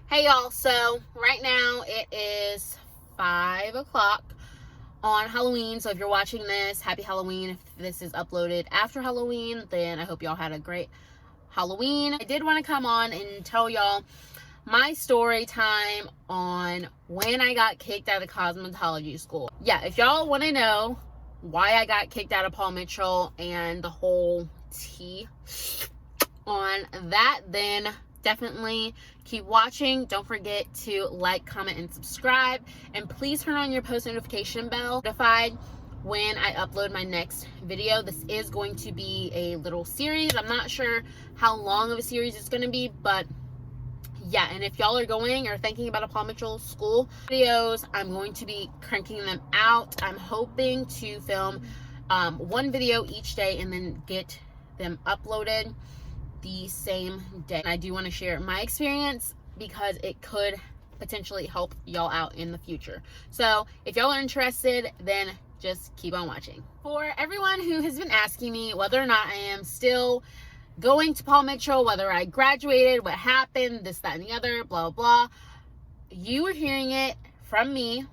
Hey y'all, so right now it is 5 o'clock on Halloween. So if you're watching this, happy Halloween. If this is uploaded after Halloween, then I hope y'all had a great Halloween. I did want to come on and tell y'all my story time on when I got kicked out of cosmetology school. Yeah, if y'all want to know why I got kicked out of Paul Mitchell and the whole tea on that, then definitely keep watching. Don't forget to like, comment, and subscribe, and please turn on your post notification bell notified when I upload my next video. This is going to be a little series. I'm not sure how long of a series it's going to be, but yeah. And if y'all are going or thinking about a Paul Mitchell school videos, I'm going to be cranking them out. I'm hoping to film one video each day and then get them uploaded the same day. I do want to share my experience because it could potentially help y'all out in the future. So if y'all are interested, then just keep on watching. For everyone who has been asking me whether or not I am still going to Paul Mitchell, whether I graduated, what happened, this, that, and the other, blah, blah, you are hearing it from me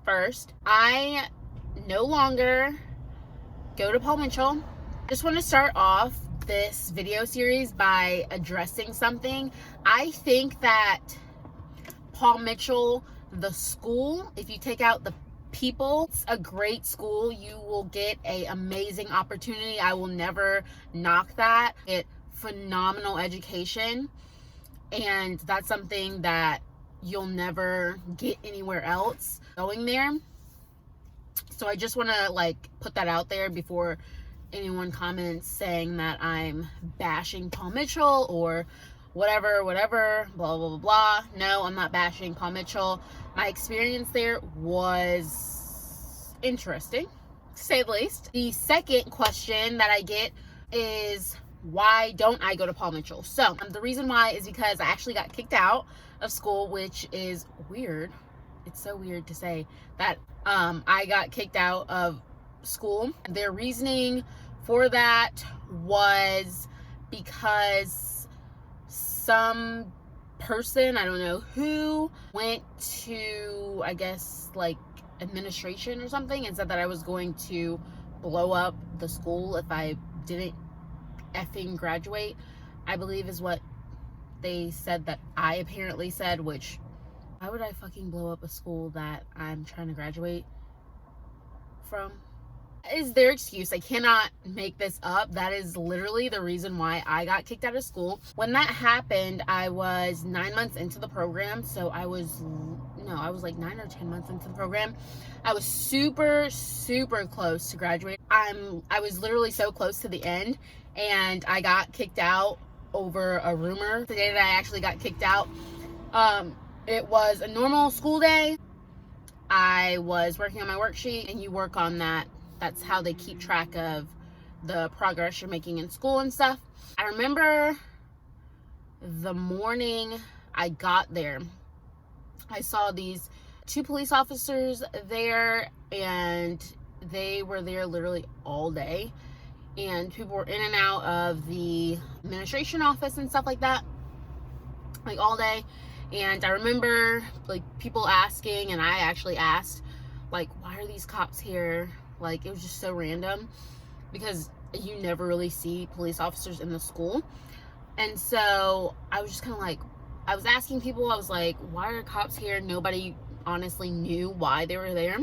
first. I no longer go to Paul Mitchell. I just want to start off this video series by addressing something. I think that Paul Mitchell, the school, if you take out the people, it's a great school. You will get an amazing opportunity. I will never knock that. It's phenomenal education, and that's something that you'll never get anywhere else going there. So I just want to put that out there before anyone comments saying that I'm bashing Paul Mitchell or whatever, blah, blah, blah, blah. No, I'm not bashing Paul Mitchell. My experience there was interesting, to say the least. The second question that I get is, why don't I go to Paul Mitchell? So the reason why is because I actually got kicked out of school, which is weird. It's so weird to say that I got kicked out of school. Their reasoning for that was because some person, I don't know who, went to, I guess, administration or something, and said that I was going to blow up the school if I didn't effing graduate, I believe is what they said that I apparently said. Which, why would I fucking blow up a school that I'm trying to graduate from? Is their excuse. I cannot make this up. That is literally the reason why I got kicked out of school. When that happened, I was 9 months into the program. So I was like 9 or 10 months into the program. I was super close to graduate. I was literally so close to the end, and I got kicked out over a rumor. The day that I actually got kicked out, it was a normal school day. I was working on my worksheet, and you work on that. That's how they keep track of the progress you're making in school and stuff. I remember the morning I got there, I saw these 2 police officers there, and they were there literally all day. And people were in and out of the administration office and stuff like that, all day. And I remember people asking, and I actually asked, why are these cops here? It was just so random, because you never really see police officers in the school. And so I was just kind of I was asking people, I was like, why are cops here? Nobody honestly knew why they were there.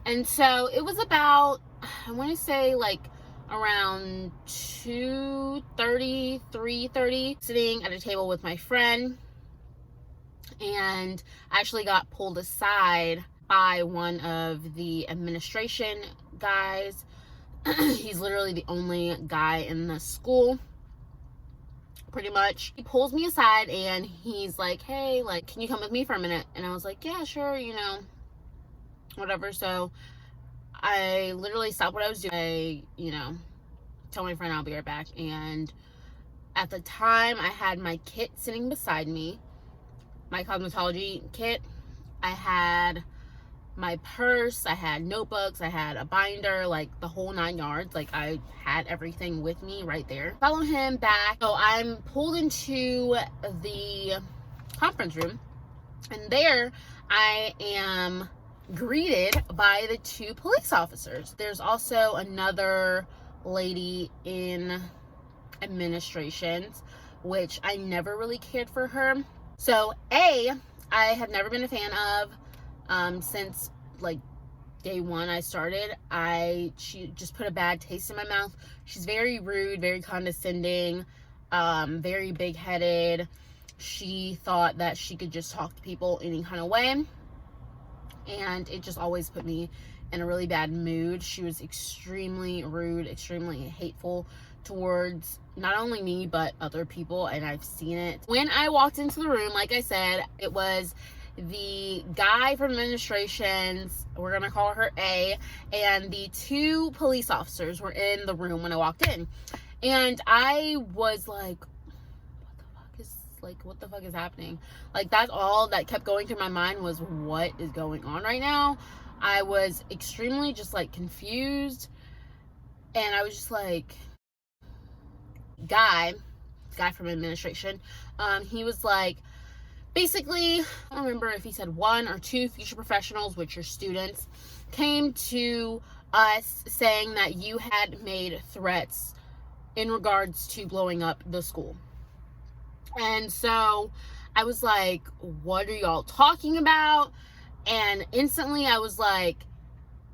And so it was about, I want to say around 2:30, 3:30, sitting at a table with my friend, and I actually got pulled aside by one of the administration guys. He's literally the only guy in the school, pretty much. He pulls me aside and he's like, hey, can you come with me for a minute? And I was like, yeah, sure, whatever. So I literally stopped what I was doing. I, told my friend I'll be right back. And at the time, I had my kit sitting beside me, my cosmetology kit. I had my purse, I had notebooks, I had a binder, the whole 9 yards. I had everything with me right there. Follow him back. So I'm pulled into the conference room. And there I am greeted by the 2 police officers. There's also another lady in administrations, which I never really cared for her. So I have never been a fan of since like day one I started. She just put a bad taste in my mouth. She's very rude, very condescending, very big-headed. She thought that she could just talk to people any kind of way, and it just always put me in a really bad mood. She was extremely rude, extremely hateful towards not only me but other people, and I've seen it. When I walked into the room, like I said, it was the guy from administrations, we're gonna call her A, and the 2 police officers were in the room when I walked in. And I was like, what the fuck is happening? Like, that's all that kept going through my mind was, what is going on right now? I was extremely just like confused, and I was just like, guy from administration, he was like, basically, I don't remember if he said 1 or 2 future professionals, which are students, came to us saying that you had made threats in regards to blowing up the school. And so I was like, what are y'all talking about? And instantly I was like,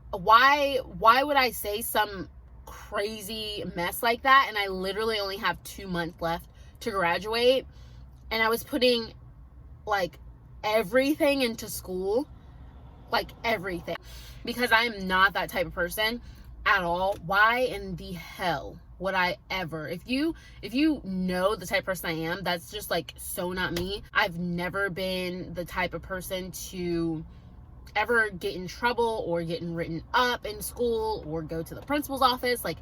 why would I say some crazy mess like that? And I literally only have 2 months left to graduate, and I was putting like everything into school, like everything, because I am not that type of person at all. Why in the hell would I ever, if you know the type of person I am, that's just like so not me. I've never been the type of person to ever get in trouble or getting written up in school or go to the principal's office, like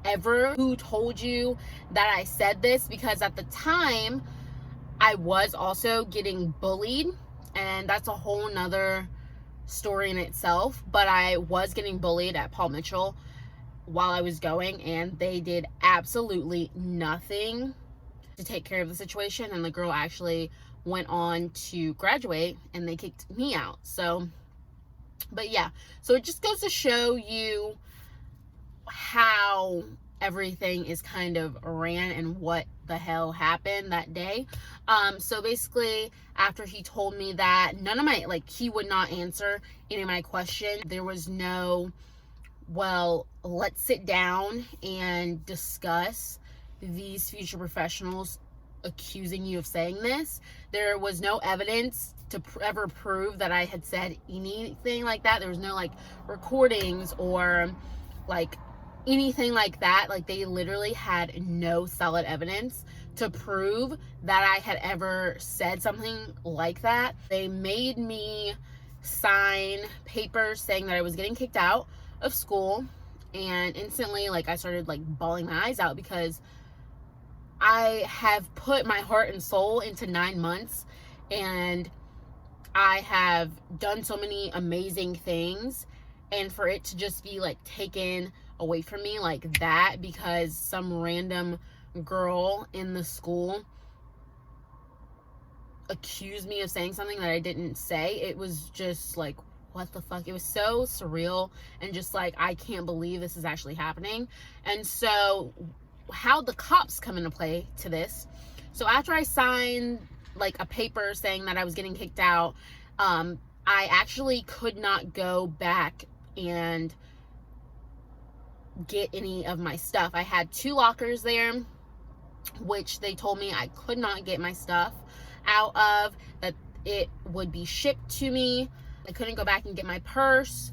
ever. Who told you that I said this? Because at the time I was also getting bullied, and that's a whole nother story in itself, but I was getting bullied at Paul Mitchell while I was going, and they did absolutely nothing to take care of the situation, and the girl actually went on to graduate and they kicked me out. So, but yeah, so it just goes to show you how everything is kind of ran and what the hell happened that day. So basically, after he told me that, none of my, like, he would not answer any of my questions. There was no, well, let's sit down and discuss these future professionals accusing you of saying this. There was no evidence to ever prove that I had said anything like that. There was no like recordings or like anything like that. Like, they literally had no solid evidence to prove that I had ever said something like that. They made me sign papers saying that I was getting kicked out of school, and instantly, like, I started like bawling my eyes out because I have put my heart and soul into 9 months, and I have done so many amazing things, and for it to just be like taken away from me like that because some random girl in the school accused me of saying something that I didn't say, it was just like, what the fuck? It was so surreal, and just like, I can't believe this is actually happening. And so how the cops come into play to this. So after I signed like a paper saying that I was getting kicked out, I actually could not go back and get any of my stuff. I had 2 lockers there, which they told me I could not get my stuff out of, that it would be shipped to me. I couldn't go back and get my purse.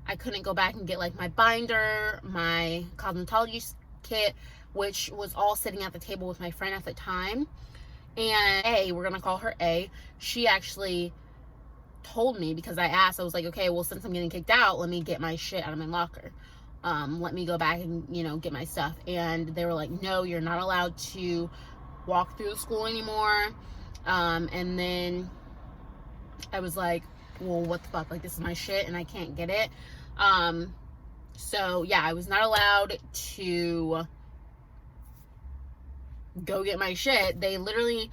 I couldn't go back and get like my binder, my cosmetology kit, which was all sitting at the table with my friend at the time. And we're gonna call her A, she actually told me, because I asked, I was like, okay, well, since I'm getting kicked out, let me get my shit out of my locker. Let me go back and, get my stuff. And they were like, no, you're not allowed to walk through the school anymore. And then I was like, well, what the fuck? Like, this is my shit and I can't get it. So yeah, I was not allowed to go get my shit. They literally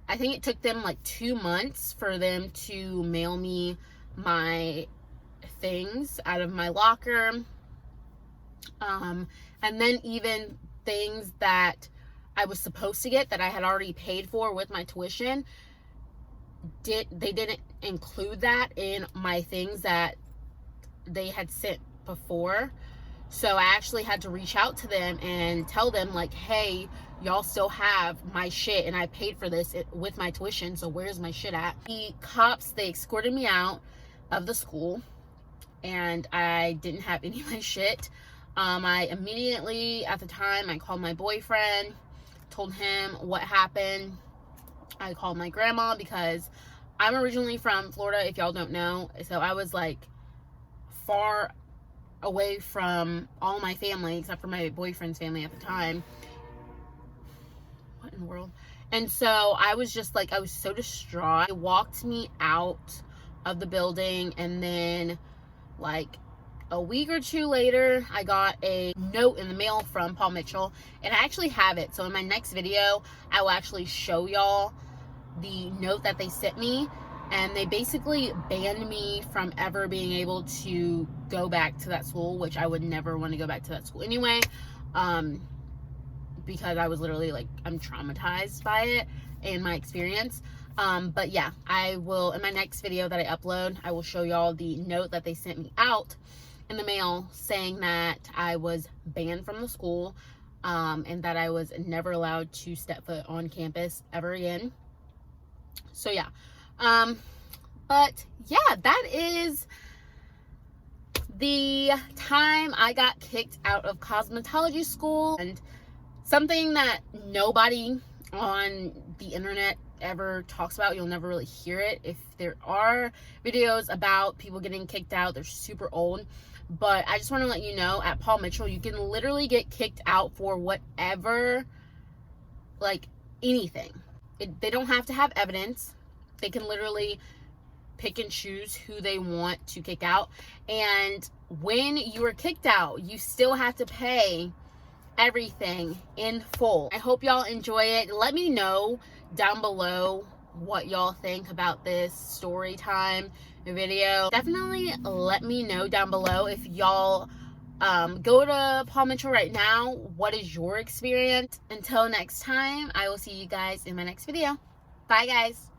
I think it took them like 2 months for them to mail me my things out of my locker. And then even things that I was supposed to get that I had already paid for with my tuition, they didn't include that in my things that they had sent before. So I actually had to reach out to them and tell them, like, hey, y'all still have my shit and I paid for this with my tuition, so where's my shit at? The cops, they escorted me out of the school and I didn't have any of my shit. I immediately, at the time, I called my boyfriend, told him what happened. I called my grandma because I'm originally from Florida, if y'all don't know. So I was like far away from all my family except for my boyfriend's family at the time. What in the world? And so I was just like, I was so distraught. They walked me out of the building, and then like a week or two later, I got a note in the mail from Paul Mitchell, and I actually have it. So in my next video, I will actually show y'all the note that they sent me, and they basically banned me from ever being able to go back to that school, which I would never want to go back to that school anyway, because I was literally like, I'm traumatized by it and my experience. But yeah, I will, in my next video that I upload, I will show y'all the note that they sent me out in the mail saying that I was banned from the school, and that I was never allowed to step foot on campus ever again. So yeah, but yeah, that is the time I got kicked out of cosmetology school, and something that nobody on the internet ever talks about. You'll never really hear it. If there are videos about people getting kicked out, they're super old. But I just want to let you know, at Paul Mitchell, you can literally get kicked out for whatever, like anything. They don't have to have evidence. They can literally pick and choose who they want to kick out. And when you are kicked out, you still have to pay everything in full. I hope y'all enjoy it. Let me know down below what y'all think about this story time video. Definitely let me know down below if y'all go to Paul Mitchell right now. What is your experience? Until next time, I will see you guys in my next video. Bye guys.